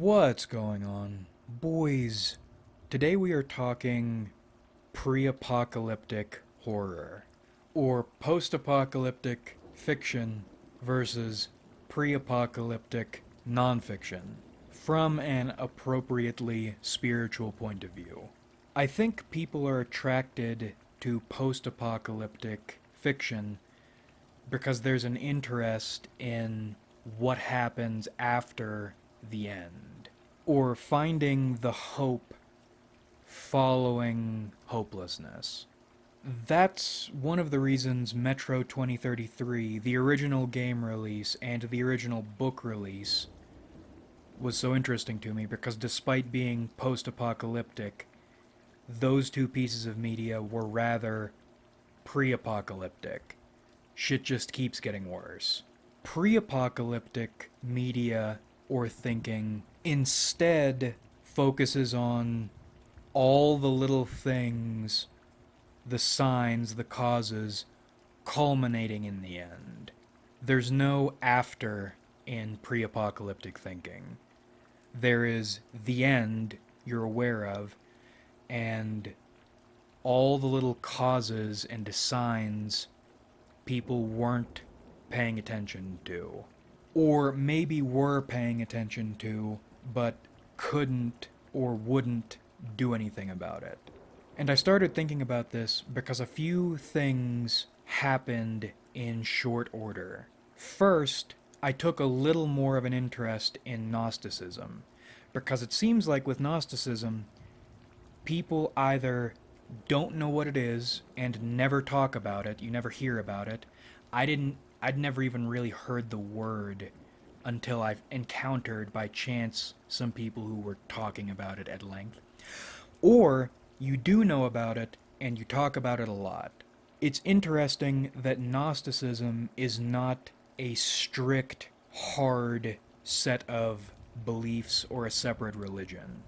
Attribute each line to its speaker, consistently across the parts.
Speaker 1: What's going on, boys? Today we are talking pre-apocalyptic horror, or post-apocalyptic fiction versus pre-apocalyptic nonfiction, from an appropriately spiritual point of view. I think people are attracted to post-apocalyptic fiction because there's an interest in what happens after the end, or finding the hope following hopelessness. That's one of the reasons Metro 2033, the original game release and the original book release, was so interesting to me, because despite being post-apocalyptic, those two pieces of media were rather pre-apocalyptic. Shit just keeps getting worse. Pre-apocalyptic media or thinking instead focuses on all the little things, the signs, the causes, culminating in the end. There's no after in pre-apocalyptic thinking. There is the end you're aware of, and all the little causes and signs people weren't paying attention to. Or maybe were paying attention to, but couldn't or wouldn't do anything about it. And I started thinking about this because a few things happened in short order. First, I took a little more of an interest in Gnosticism, because it seems like with Gnosticism, people either don't know what it is and never talk about it, you never hear about it. I'd never even really heard the word until I've encountered by chance some people who were talking about it at length. Or you do know about it and you talk about it a lot. It's interesting that Gnosticism is not a strict, hard set of beliefs or a separate religion.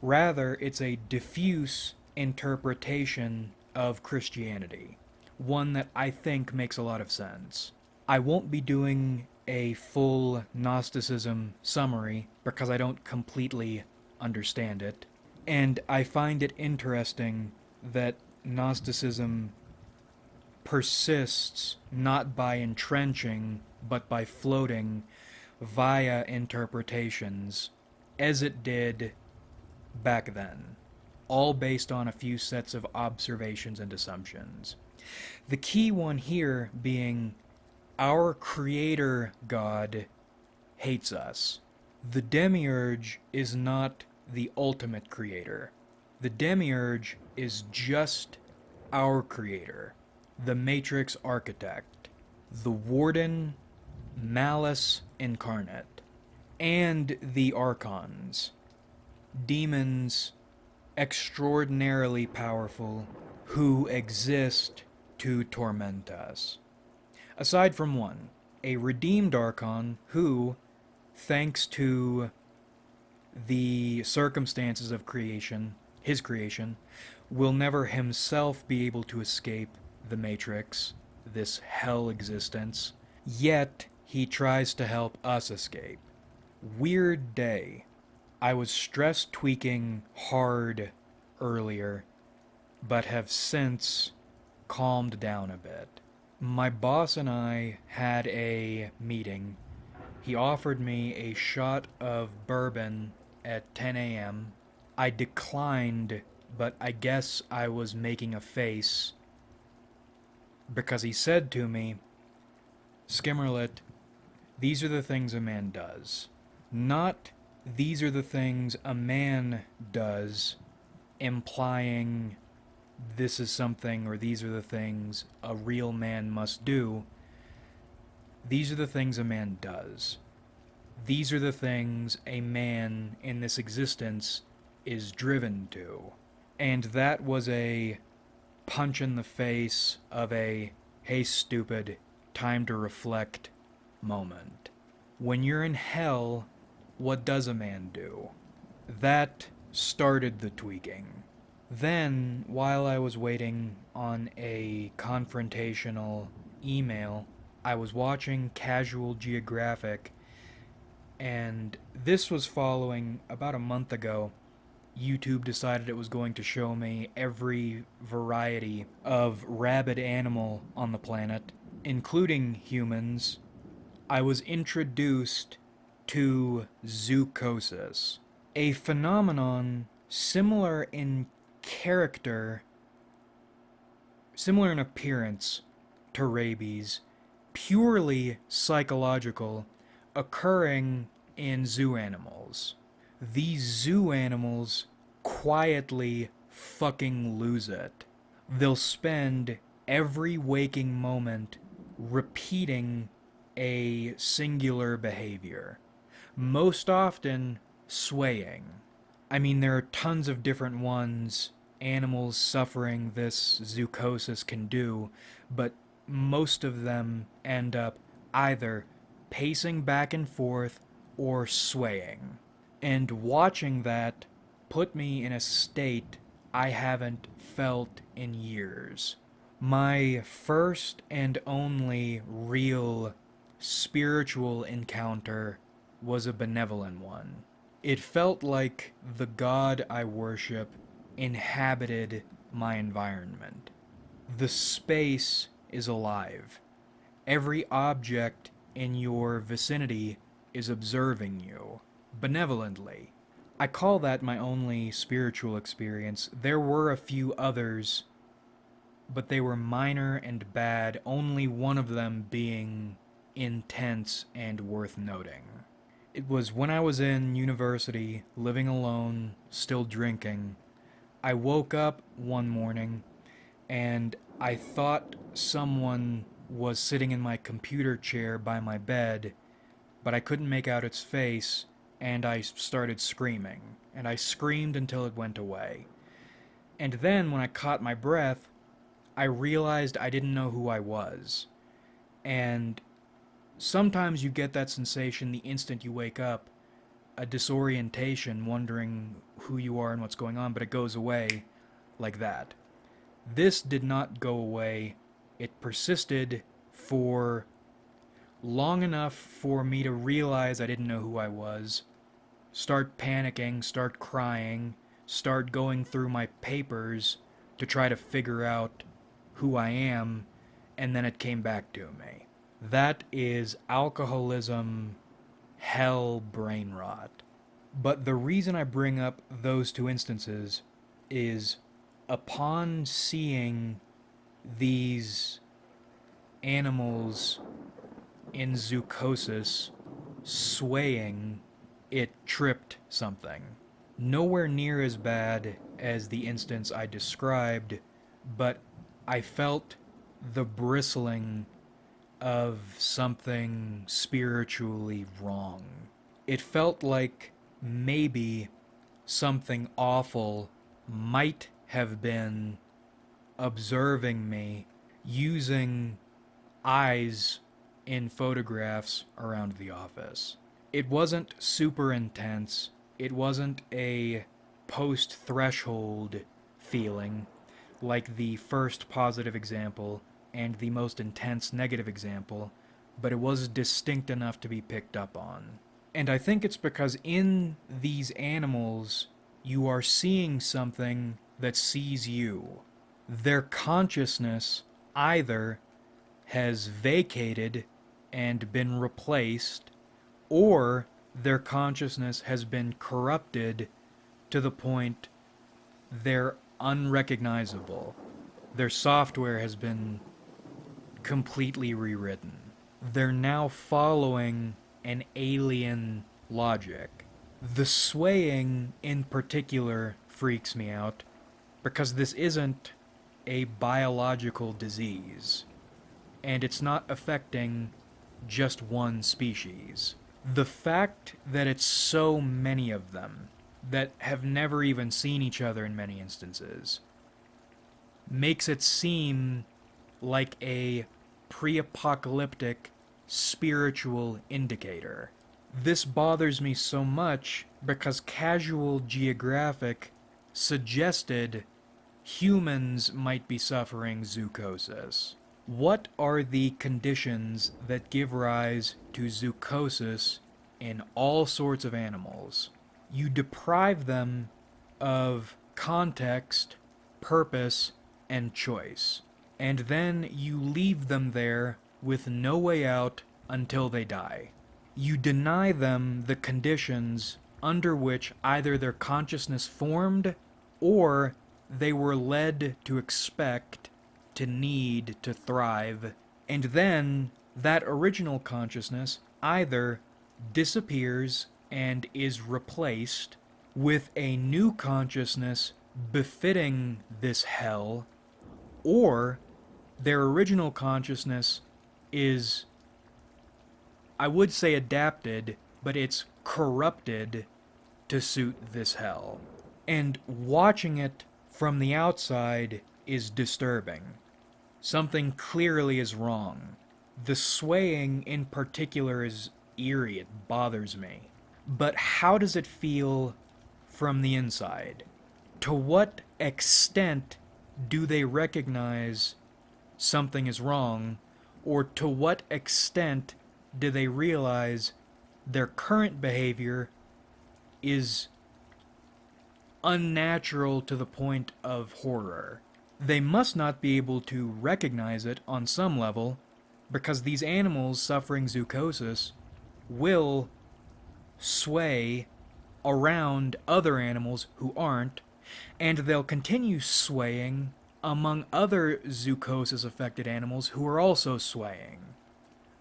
Speaker 1: Rather, it's a diffuse interpretation of Christianity, one that I think makes a lot of sense. I won't be doing a full Gnosticism summary because I don't completely understand it, and I find it interesting that Gnosticism persists not by entrenching but by floating via interpretations, as it did back then, all based on a few sets of observations and assumptions. The key one here being our creator God hates us. The demiurge is not the ultimate creator. The demiurge is just our creator, the matrix architect, the warden, malice incarnate, and the archons, demons extraordinarily powerful who exist to torment us. Aside from one, a redeemed archon who, thanks to the circumstances of creation, his creation, will never himself be able to escape the Matrix, this hell existence, yet he tries to help us escape. Weird day. I was stress tweaking hard earlier, but have since calmed down a bit. My boss and I had a meeting. He offered me a shot of bourbon at 10 a.m. I declined, but I guess I was making a face, because he said to me, "Skimmerlit, these are the things a man does. Not these are the things a man does, implying this is something or these are the things a real man must do. These are the things a man does. These are the things a man in this existence is driven to." And that was a punch in the face of a, "hey stupid, time to reflect" moment. When you're in hell, what does a man do? That started the tweaking. Then, while I was waiting on a confrontational email, I was watching Casual Geographic, And this was following about a month ago. YouTube decided it was going to show me every variety of rabid animal on the planet, including humans. I was introduced to zoocosis, a phenomenon similar in character, similar in appearance to rabies, purely psychological, occurring in zoo animals. These zoo animals quietly fucking lose it. They'll spend every waking moment repeating a singular behavior, most often swaying. I mean, there are tons of different ones animals suffering this zoocosis can do, but most of them end up either pacing back and forth or swaying. And watching that put me in a state I haven't felt in years. My first and only real spiritual encounter was a benevolent one. It felt like the god I worship inhabited my environment. The space is alive. Every object in your vicinity is observing you benevolently. I call that my only spiritual experience. There were a few others, but they were minor and bad, only one of them being intense and worth noting. It was when I was in university, living alone, still drinking. I woke up one morning and I thought someone was sitting in my computer chair by my bed, but I couldn't make out its face, and I started screaming. And I screamed until it went away. And then, when I caught my breath, I realized I didn't know who I was. And sometimes you get that sensation the instant you wake up, a disorientation, wondering who you are and what's going on, but it goes away like that. This did not go away. It persisted for long enough for me to realize I didn't know who I was, start panicking, start crying, start going through my papers to try to figure out who I am, and then it came back to me. That is alcoholism, hell, brain rot. But the reason I bring up those two instances is upon seeing these animals in zoocosis swaying, it tripped something. Nowhere near as bad as the instance I described, but I felt the bristling of something spiritually wrong. It felt like maybe something awful might have been observing me using eyes in photographs around the office. It wasn't super intense. It wasn't a post-threshold feeling like the first positive example and the most intense negative example, but it was distinct enough to be picked up on. And I think it's because in these animals, you are seeing something that sees you. Their consciousness either has vacated and been replaced, or their consciousness has been corrupted to the point they're unrecognizable. Their software has been completely rewritten. They're now following an alien logic. The swaying in particular freaks me out because this isn't a biological disease, and it's not affecting just one species. The fact that it's so many of them that have never even seen each other in many instances makes it seem like a pre-apocalyptic spiritual indicator. This bothers me so much because Casual Geographic suggested humans might be suffering zoocosis. What are the conditions that give rise to zoocosis in all sorts of animals. You deprive them of context, purpose, and choice. And then you leave them there with no way out until they die. You deny them the conditions under which either their consciousness formed or they were led to expect, to need, to thrive, and then that original consciousness either disappears and is replaced with a new consciousness befitting this hell, or their original consciousness is, I would say adapted, but it's corrupted to suit this hell. And watching it from the outside is disturbing. Something clearly is wrong. The swaying in particular is eerie, it bothers me. But how does it feel from the inside? To what extent do they recognize something is wrong, or to what extent do they realize their current behavior is unnatural to the point of horror? They must not be able to recognize it on some level, because these animals suffering zoochosis will sway around other animals who aren't, and they'll continue swaying among other zoochosis affected animals who are also swaying.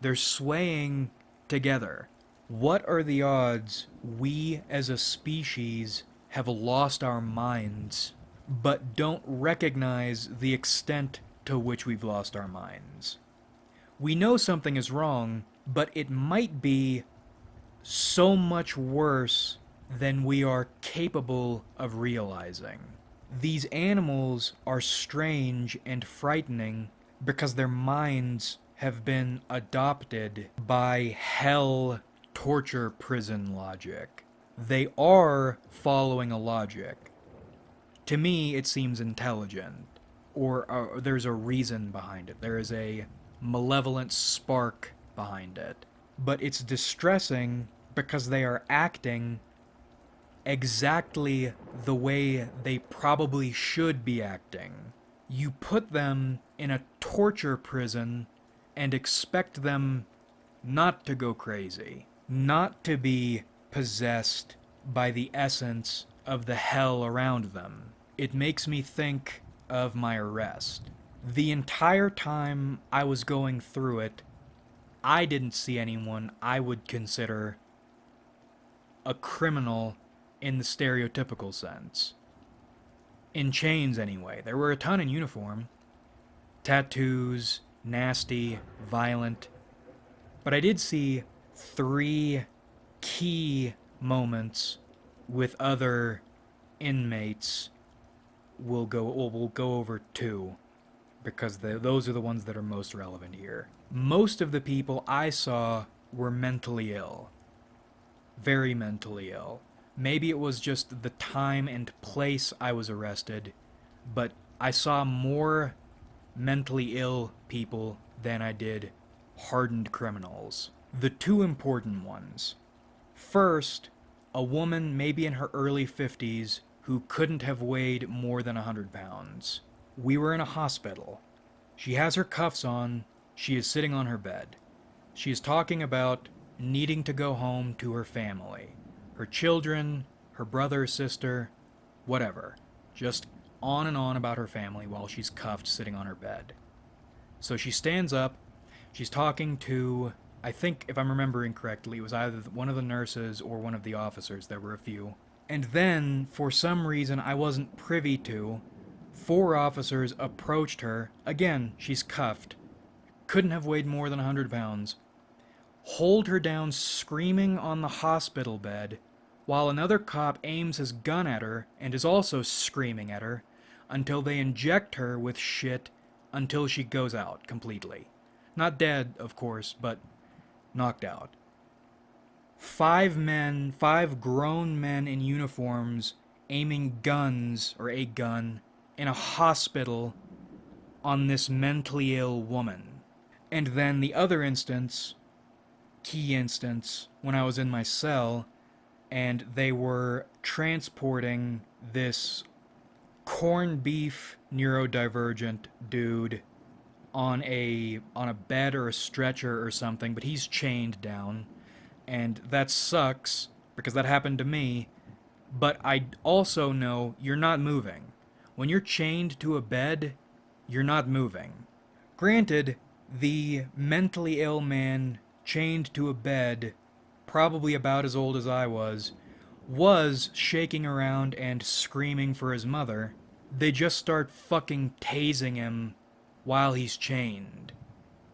Speaker 1: They're swaying together. What are the odds we as a species have lost our minds, but don't recognize the extent to which we've lost our minds? We know something is wrong, but it might be so much worse than we are capable of realizing. These animals are strange and frightening because their minds have been adopted by hell torture prison logic. They are following a logic. To me, it seems intelligent, or there's a reason behind it. There is a malevolent spark behind it. But it's distressing because they are acting exactly the way they probably should be acting. You put them in a torture prison and expect them not to go crazy, not to be possessed by the essence of the hell around them. It makes me think of my arrest. The entire time I was going through it, I didn't see anyone I would consider a criminal in the stereotypical sense. In chains, anyway. There were a ton in uniform. Tattoos, nasty, violent. But I did see 3 key moments with other inmates. We'll go over 2, because those are the ones that are most relevant here. Most of the people I saw were mentally ill. Very mentally ill. Maybe it was just the time and place I was arrested, but I saw more mentally ill people than I did hardened criminals. The 2 important ones. First, a woman maybe in her early 50s who couldn't have weighed more than 100 pounds. We were in a hospital. She has her cuffs on. She is sitting on her bed. She is talking about needing to go home to her family. Her children, her brother, sister, whatever. Just on and on about her family while she's cuffed sitting on her bed. So she stands up. She's talking to, I think if I'm remembering correctly, it was either one of the nurses or one of the officers. There were a few. And then, for some reason I wasn't privy to, 4 officers approached her. Again, she's cuffed. Couldn't have weighed more than 100 pounds. Hold her down screaming on the hospital bed, while another cop aims his gun at her and is also screaming at her, until they inject her with shit until she goes out completely. Not dead, of course, but knocked out. 5 grown men in uniforms aiming guns, or a gun, in a hospital on this mentally ill woman. And then the other instance, key instance when I was in my cell, and they were transporting this corned beef neurodivergent dude on a bed or a stretcher or something, but he's chained down, and that sucks because that happened to me. But I also know you're not moving. When you're chained to a bed, you're not moving. Granted, the mentally ill man chained to a bed, probably about as old as I was shaking around and screaming for his mother. They just start fucking tasing him while he's chained.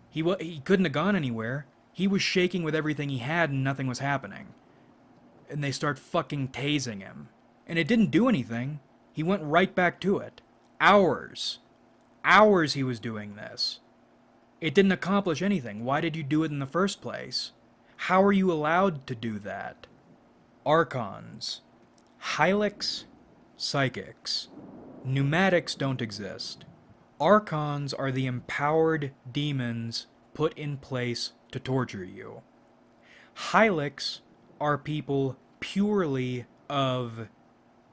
Speaker 1: He couldn't have gone anywhere. He was shaking with everything he had and nothing was happening. And they start fucking tasing him. And it didn't do anything. He went right back to it. Hours. Hours he was doing this. It didn't accomplish anything. Why did you do it in the first place? How are you allowed to do that? Archons. Hylics. Psychics. Pneumatics don't exist. Archons are the empowered demons put in place to torture you. Hylics are people purely of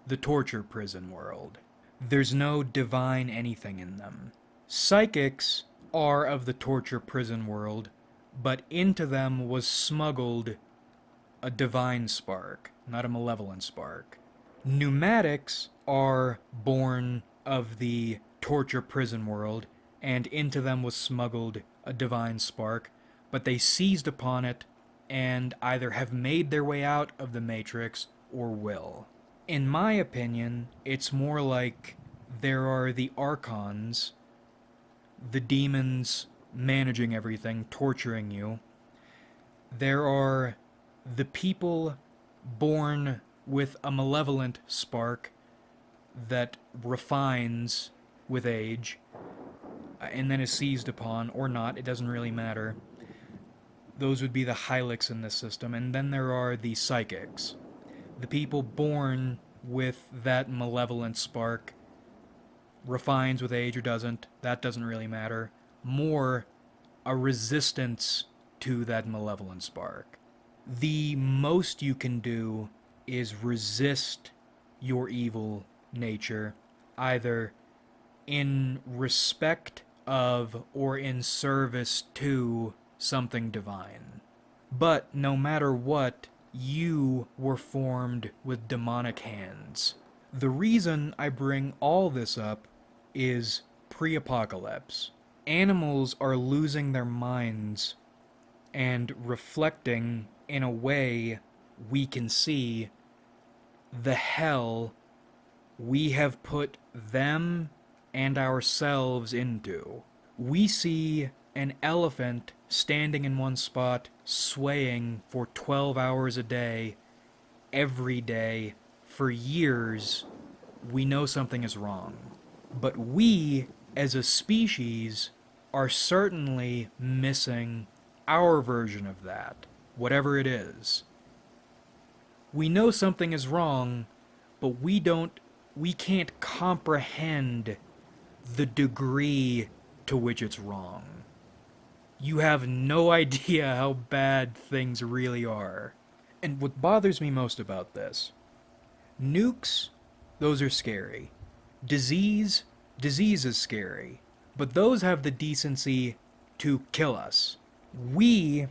Speaker 1: the torture prison world. There's no divine anything in them. Psychics are of the torture prison world, but into them was smuggled a divine spark, not a malevolent spark. Pneumatics are born of the torture prison world, and into them was smuggled a divine spark, but they seized upon it and either have made their way out of the Matrix or will. In my opinion, it's more like there are the Archons, the demons managing everything, torturing you. There are the people born with a malevolent spark that refines with age, and then is seized upon, or not, it doesn't really matter. Those would be the Hylics in this system. And then there are the Psychics. The people born with that malevolent spark, refines with age or doesn't, that doesn't really matter. More a resistance to that malevolent spark. The most you can do is resist your evil nature, either in respect of or in service to something divine. But no matter what, you were formed with demonic hands. The reason I bring all this up is pre-apocalypse. Animals are losing their minds and reflecting in a way we can see the hell we have put them and ourselves into. We see an elephant standing in one spot, swaying for 12 hours a day, every day, for years. We know something is wrong. But we, as a species, are certainly missing our version of that, whatever it is. We know something is wrong, but we can't comprehend the degree to which it's wrong. You have no idea how bad things really are. And what bothers me most about this, nukes, those are scary. Disease is scary. But those have the decency to kill us. We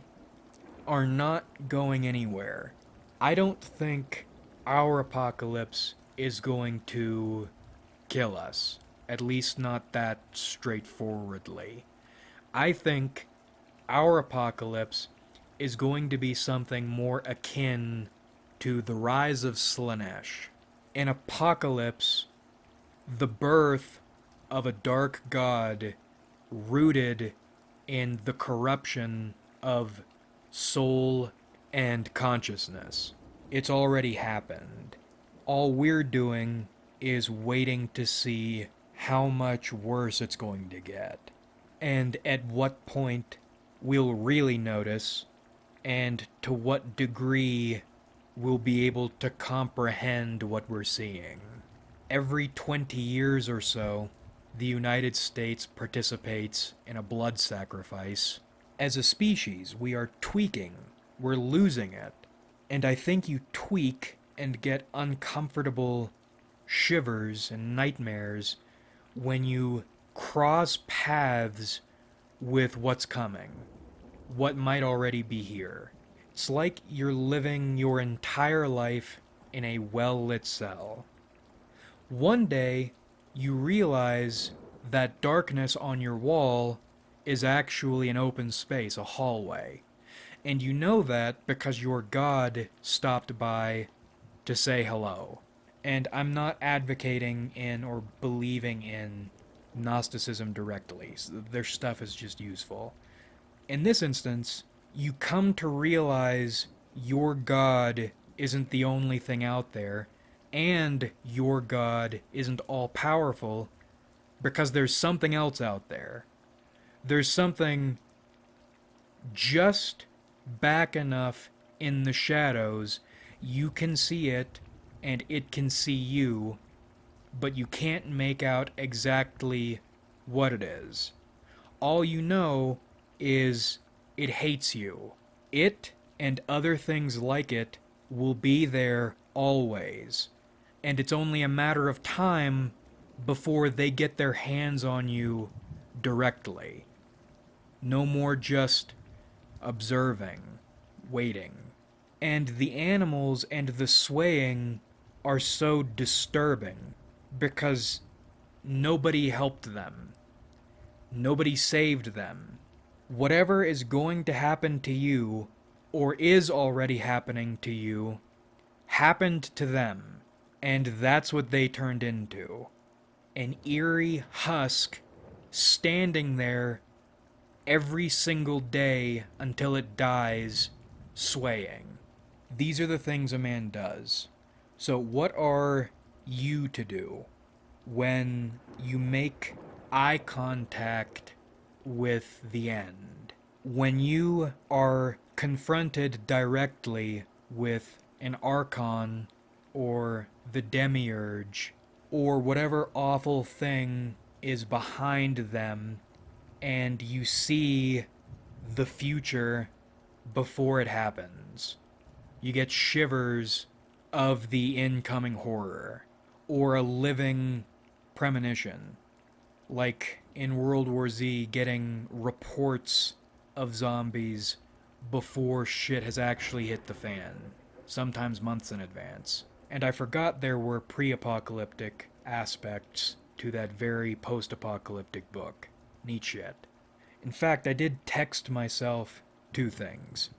Speaker 1: are not going anywhere. I don't think our apocalypse is going to kill us. At least not that straightforwardly. I think our apocalypse is going to be something more akin to the rise of Slaanesh. An apocalypse, the birth of a dark god rooted in the corruption of soul and consciousness. It's already happened. All we're doing is waiting to see how much worse it's going to get, and at what point we'll really notice, and to what degree we'll be able to comprehend what we're seeing. Every 20 years or so, the United States participates in a blood sacrifice. As a species, we are tweaking we're losing it. And I think you tweak and get uncomfortable shivers and nightmares when you cross paths with what's coming, what might already be here. It's like you're living your entire life in a well-lit cell. One day, you realize that darkness on your wall is actually an open space, a hallway. And you know that because your God stopped by to say hello. And I'm not advocating in or believing in Gnosticism directly. So their stuff is just useful. In this instance, you come to realize your God isn't the only thing out there, and your God isn't all powerful because there's something else out there. There's something just back enough in the shadows you can see it and it can see you, but you can't make out exactly what it is. All you know is it hates you. It and other things like it will be there always, and it's only a matter of time before they get their hands on you directly. No more just observing, waiting. And the animals and the swaying are so disturbing because nobody helped them. Nobody saved them. Whatever is going to happen to you, or is already happening to you, happened to them. And that's what they turned into. An eerie husk standing there every single day until it dies, swaying. These are the things a man does. So what are you to do when you make eye contact with the end? When you are confronted directly with an archon or the demiurge or whatever awful thing is behind them, and you see the future before it happens. You get shivers of the incoming horror, or a living premonition, like in World War Z, getting reports of zombies before shit has actually hit the fan, sometimes months in advance. And I forgot there were pre-apocalyptic aspects to that very post-apocalyptic book. Neat shit. In fact, I did text myself two things.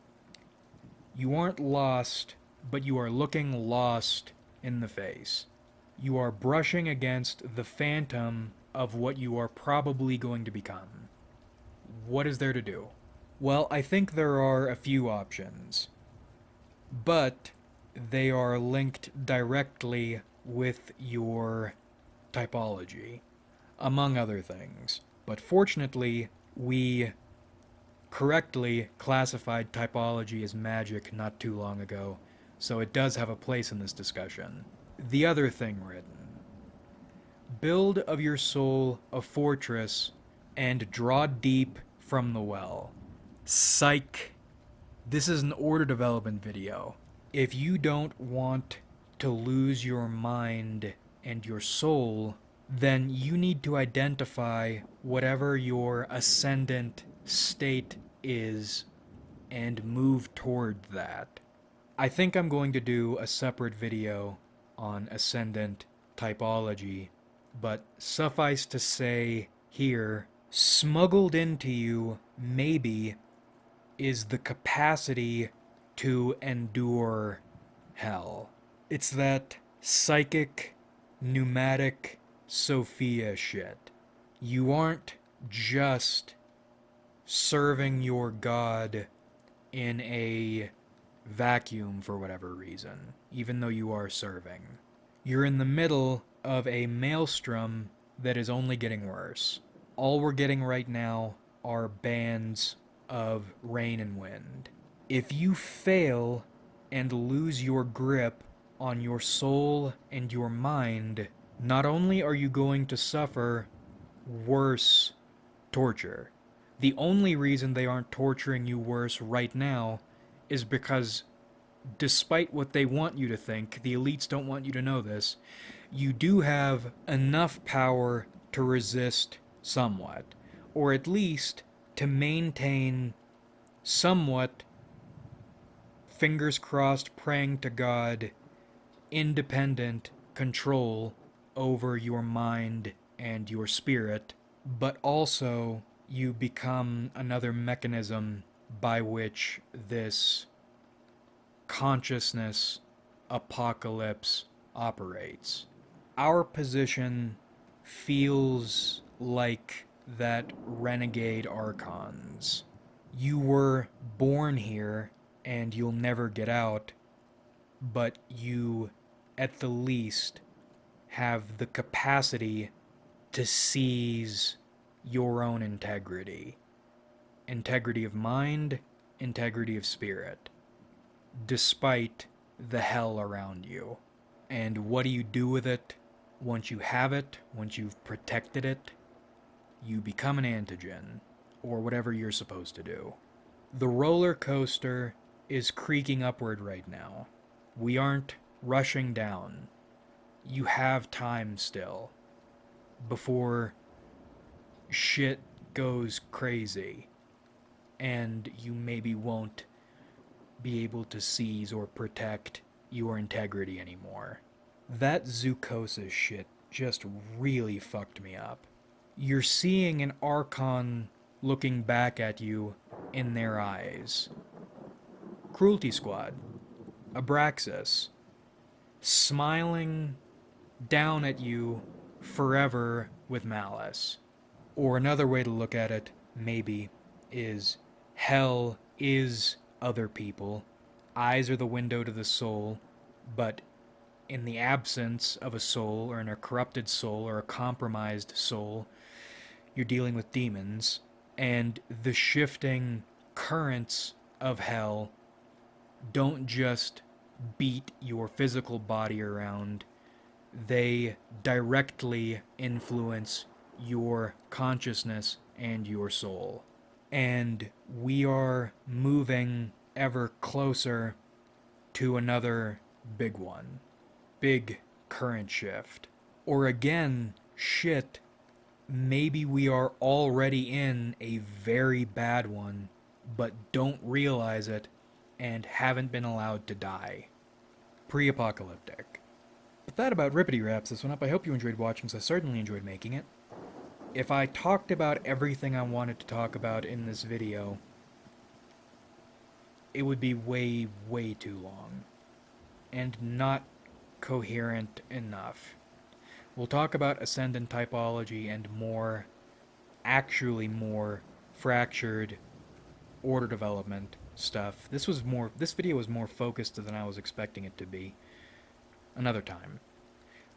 Speaker 1: You aren't lost, but you are looking lost in the face. You are brushing against the phantom of what you are probably going to become. What is there to do? Well, I think there are a few options, but they are linked directly with your typology, among other things. But fortunately, we correctly classified typology as magic not too long ago, so it does have a place in this discussion. The other thing written: build of your soul a fortress and draw deep from the well. Psych. This is an order development video. If you don't want to lose your mind and your soul, then you need to identify whatever your ascendant state is and move toward that. I think I'm going to do a separate video on ascendant typology, but suffice to say here, smuggled into you, maybe, is the capacity to endure hell. It's that psychic, pneumatic Sophia shit. You aren't just serving your god in a vacuum for whatever reason, even though you are serving. You're in the middle of a maelstrom that is only getting worse. All we're getting right now are bands of rain and wind. If you fail and lose your grip on your soul and your mind, not only are you going to suffer worse torture, the only reason they aren't torturing you worse right now is because despite what they want you to think, the elites don't want you to know this, you do have enough power to resist somewhat, or at least to maintain somewhat, fingers crossed, praying to God, independent control over your mind and your spirit, but also you become another mechanism by which this consciousness apocalypse operates. Our position feels like that renegade archons. You were born here and you'll never get out, but you, at the least, have the capacity to seize your own integrity. Integrity of mind, integrity of spirit, despite the hell around you. And what do you do with it? Once you have it, once you've protected it, you become an antigen, or whatever you're supposed to do. The roller coaster is creaking upward right now. We aren't rushing down. You have time still before shit goes crazy and you maybe won't be able to seize or protect your integrity anymore. That zcos shit just really fucked me up. You're seeing an archon looking back at you in their eyes. Cruelty Squad, Abraxas, smiling down at you forever with malice. Or another way to look at it, maybe, is hell is other people. Eyes are the window to the soul, but in the absence of a soul, or in a corrupted soul, or a compromised soul, you're dealing with demons, and the shifting currents of hell don't just beat your physical body around, they directly influence your consciousness and your soul. And we are moving ever closer to another big one. Big current shift. Or again, shit, maybe we are already in a very bad one, but don't realize it and haven't been allowed to die. Pre-Apocalyptic. But that about rippity wraps this one up. I hope you enjoyed watching, so I certainly enjoyed making it. If I talked about everything I wanted to talk about in this video, it would be way, way too long. And not coherent enough. We'll talk about ascendant typology and more, actually more, fractured order development stuff. This video was more focused than I was expecting it to be. Another time.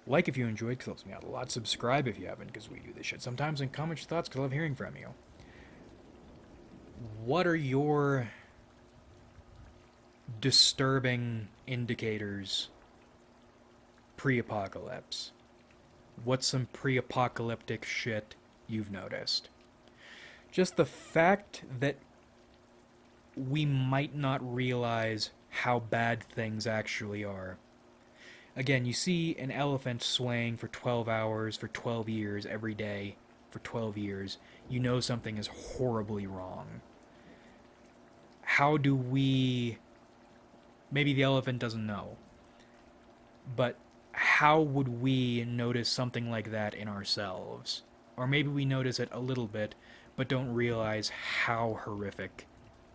Speaker 1: Like if you enjoyed, because it helps me out a lot. Subscribe if you haven't, because we do this shit sometimes. And comment your thoughts, because I love hearing from you. What are your disturbing indicators pre-apocalypse? What's some pre-apocalyptic shit you've noticed? Just the fact that we might not realize how bad things actually are. Again, you see an elephant swaying for 12 hours, for 12 years, every day, for 12 years. You know something is horribly wrong. How do we... Maybe the elephant doesn't know. But how would we notice something like that in ourselves? Or maybe we notice it a little bit, but don't realize how horrific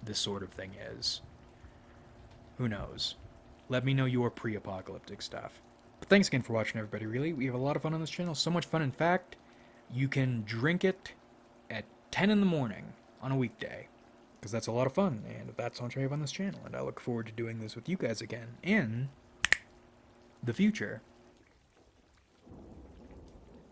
Speaker 1: this sort of thing is. Who knows? Let me know your pre-apocalyptic stuff. But thanks again for watching, everybody, really. We have a lot of fun on this channel. So much fun, in fact, you can drink it at 10 in the morning on a weekday. Because that's a lot of fun, and that's how much we have on this channel. And I look forward to doing this with you guys again in the future.